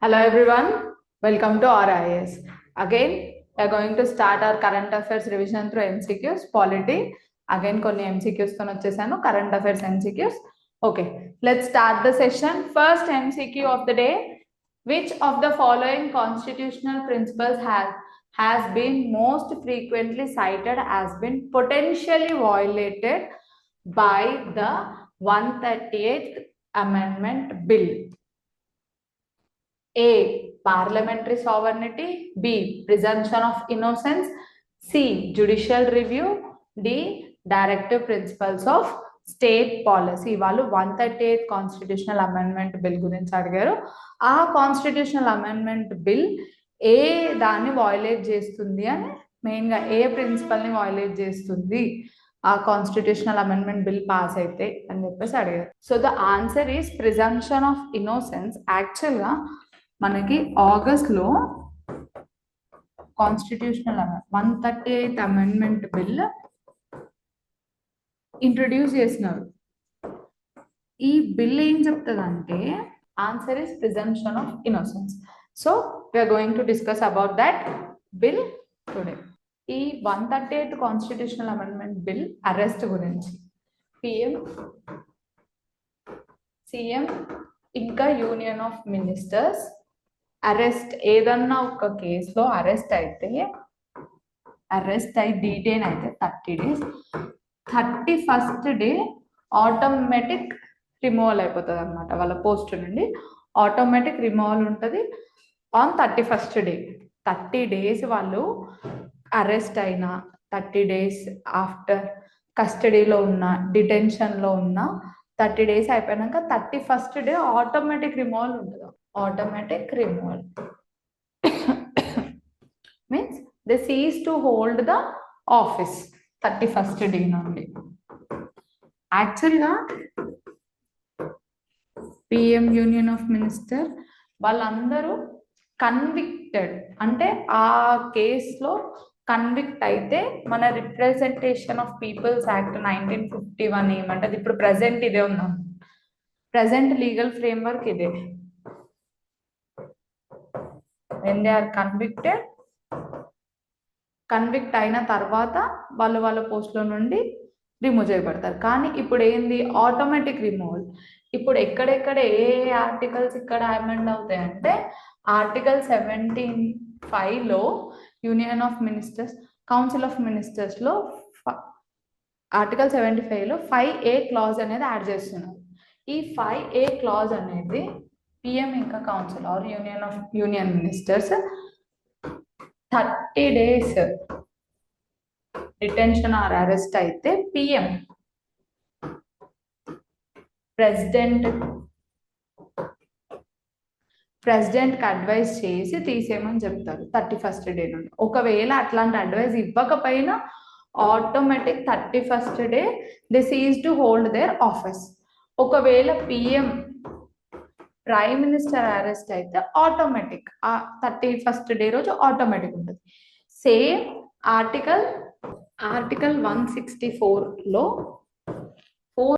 Hello everyone, welcome to RIS. Again, we are going to start our current affairs revision through MCQs, polity. Again, కొన్ని MCQs తో వచ్చేసాను current affairs MCQs. Okay, let's start the session. First MCQ of the day. Which of the following constitutional principles has been most frequently cited as been potentially violated by the 138th Amendment Bill? A. Parliamentary sovereignty. B. Presumption of innocence. C. Judicial review. D. Directive principles of state policy. వాళ్ళు 138th constitutional amendment bill గురించి అడిగారు. ఆ constitutional amendment bill ఏ దాన్ని violate చేస్తుంది అని, మెయిన్గా ఏ ప్రిన్సిపల్ని violate చేస్తుంది ఆ కాన్స్టిట్యూషనల్ అమెండ్మెంట్ బిల్ పాస్ అయితే అని చెప్పేసి అడిగారు. So the answer is presumption of innocence. యాక్చువల్గా మనకి ఆగస్ట్లో constitutional 138th amendment bill introduce చేసినారు. ఈ బిల్ ఏం చెప్తుందంటే answer is presumption of innocence. So we're going to discuss about that bill today. ఈ 138th constitutional amendment bill arrest గురించి PM, CM ఇంకా యూనియన్ ఆఫ్ మినిస్టర్స్ అరెస్ట్, ఏదన్నా ఒక కేసులో అరెస్ట్ అయి డీటెయిన్ అయితే 30 days, 31st day automatic removal అయిపోతుంది అనమాట. వాళ్ళ పోస్ట్ నుండి ఆటోమేటిక్ రిమూవల్ ఉంటుంది ఆన్ 31st డే. 30 days వాళ్ళు అరెస్ట్ అయినా, 30 days ఆఫ్టర్ కస్టడీలో ఉన్న, డిటెన్షన్లో ఉన్న 30 days అయిపోయినాక 31st డే ఆటోమేటిక్ రిమూవల్ ఉంటుంది. Automatic removal means they cease to hold the office 31st day నుండి. యాక్చువల్గా పిఎం, యూనియన్ ఆఫ్ మినిస్టర్ వాళ్ళందరూ కన్విక్టెడ్, అంటే ఆ కేసులో కన్విక్ట్ అయితే మన రిప్రజెంటేషన్ ఆఫ్ పీపుల్స్ యాక్ట్ 1951 ఏమంటది, ఇప్పుడు ప్రజెంట్ ఇదే ఉందాం, ప్రజెంట్ లీగల్ ఫ్రేమ్వర్క్ ఇదే. when they are కన్విక్ట్ అయిన తర్వాత వాళ్ళ పోస్ట్లో నుండి రిమూవ్ చేయబడతారు. కానీ ఇప్పుడు ఏంది, ఆటోమేటిక్ రిమూవల్. ఇప్పుడు ఎక్కడెక్కడ ఏ ఆర్టికల్స్ ఇక్కడ అమెండ్ అవుతాయంటే ఆర్టికల్ 75లో union of ministers, council of మినిస్టర్స్లో ఆర్టికల్ 75లో 5A క్లాజ్ అనేది యాడ్ చేస్తున్నారు. ఈ 5A క్లాజ్ అనేది పిఎం ఇంకా council or union ministers 30 days detention or arrest అయితే పిఎం ప్రెసిడెంట్కి అడ్వైజ్ చేసి తీసేయమని చెప్తారు 31st డే నుండి. ఒకవేళ అట్లాంటి అడ్వైజ్ ఇవ్వకపోయినా automatic 31st day they cease to hold their office. ఒకవేళ పిఎం ప్రైమ్ మినిస్టర్ అరెస్ట్ అయితే ఆటోమేటిక్ 31st డే రోజు ఆటోమేటిక్ ఉంటుంది. Same article 164లో